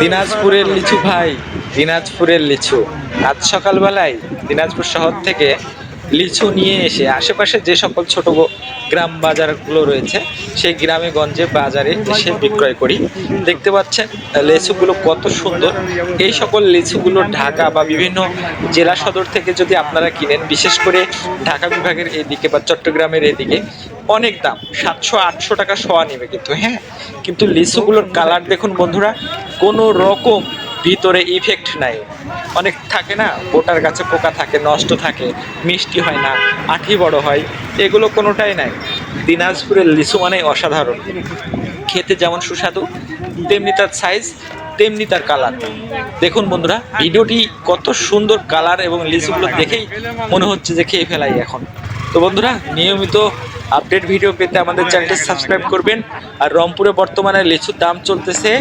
দিনাজপুরের লিচু ভাই, দিনাজপুরের লিচু। আজ সকালবেলায় দিনাজপুর শহর থেকে লিচু নিয়ে এসে আশেপাশে যে সকল ছোট গ্রাম বাজারগুলো রয়েছে সেই গ্রামে গঞ্জে বাজারে এসে বিক্রয় করি। দেখতে পাচ্ছেন লিচুগুলো কত সুন্দর। এই সকল লিচুগুলো ঢাকা বা বিভিন্ন জেলা সদর থেকে যদি আপনারা কিনেন, বিশেষ করে ঢাকা বিভাগের এদিকে বা চট্টগ্রামের এদিকে অনেক দাম, 700-800 টাকা শোয়া নেবে কিন্তু। হ্যাঁ, কিন্তু লিচুগুলোর কালার দেখুন বন্ধুরা, কোনো রকম ভিতরে ইফেক্ট নাই। অনেক থাকে না, বোটার গাছে পোকা থাকে, নষ্ট থাকে, মিষ্টি হয় না, আঠি বড় হয়, এগুলো কোনোটাই নাই। দিনাজপুরের লিচু মানে অসাধারণ, খেতে যেমন সুস্বাদু তেমনি তার সাইজ, তেমনি তার কালার। দেখুন বন্ধুরা, ভিডিওটি কত সুন্দর কালার এবং লিচুগুলো দেখেই মনে হচ্ছে যে খেয়ে ফেলাই এখন। তো বন্ধুরা, নিয়মিত আপডেট ভিডিও পেতে আমাদের চ্যানেলটি সাবস্ক্রাইব করবেন। আর রংপুরে বর্তমানে লিচুর দাম চলতেছে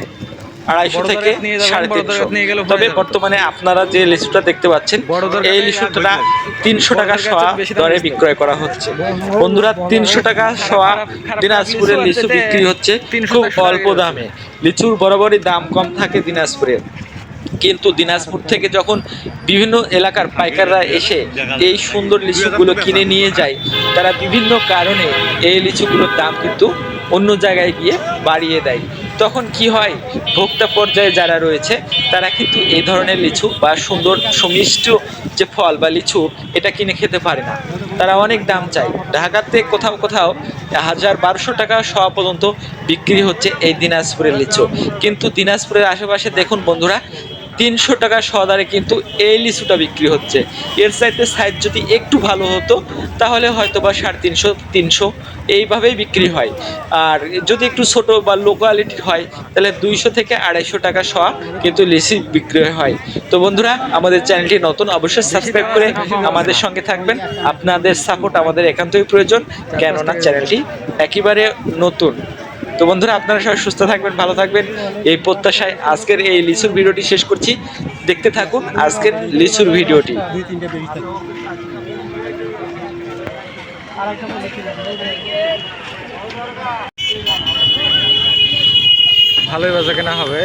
250 থেকে 350। তবে বর্তমানে আপনারা যে লিচুটা দেখতে পাচ্ছেন, এই লিচুটা 300 টাকা শোয়া দরে বিক্রয় করা হচ্ছে। বন্ধুরা, 300 টাকা শোয়া দিনাজপুরের লিচু বিক্রি হচ্ছে খুব অল্প দামে। লিচুর বরাবরই দাম কম থাকে দিনাজপুরের, কিন্তু দিনাজপুর থেকে যখন বিভিন্ন এলাকার পাইকাররা এসে এই সুন্দর লিচুগুলো কিনে নিয়ে যায়, তারা বিভিন্ন কারণে এই লিচুগুলোর দাম কিন্তু অন্য জায়গায় গিয়ে বাড়িয়ে দেয়। তখন কি হয়, ভোক্তা পর্যায়ে যারা রয়েছে তারা কিন্তু এই ধরনের লিচু বা সুন্দর সুমিষ্ট যে ফল বা লিচু, এটা কিনে খেতে পারে না। তারা অনেক দাম চায়। ঢাকাতে কোথাও কোথাও 1000-1200 টাকা শোয়া পর্যন্ত বিক্রি হচ্ছে এই দিনাজপুরের লিচু। কিন্তু দিনাজপুরের আশেপাশে দেখুন বন্ধুরা, 300 টাকা সদারে কিন্তু এই লিচুটা বিক্রি হচ্ছে। এর চাইতে সাইজ যদি একটু ভালো হতো তাহলে হয়তো বা 350-300 এইভাবেই বিক্রি হয়। আর যদি একটু ছোট বা লো কোয়ালিটির হয় তাহলে 200 থেকে 250 টাকা শোয়া কিন্তু লিচু বিক্রি হয়। তো বন্ধুরা, আমাদের চ্যানেলটি নতুন, অবশ্যই সাবস্ক্রাইব করে আমাদের সঙ্গে থাকবেন। আপনাদের সাপোর্ট আমাদের একান্তই প্রয়োজন, কেননা চ্যানেলটি একেবারে নতুন। তো বন্ধুরা, আপনারা সবাই সুস্থ থাকবেন, ভালো থাকবেন, এই প্রত্যাশায় আজকের এই লিচুর ভিডিওটি শেষ করছি। দেখতে থাকুন আজকের লিচুর ভিডিওটি। ভালোই বেচা কেনা হবে।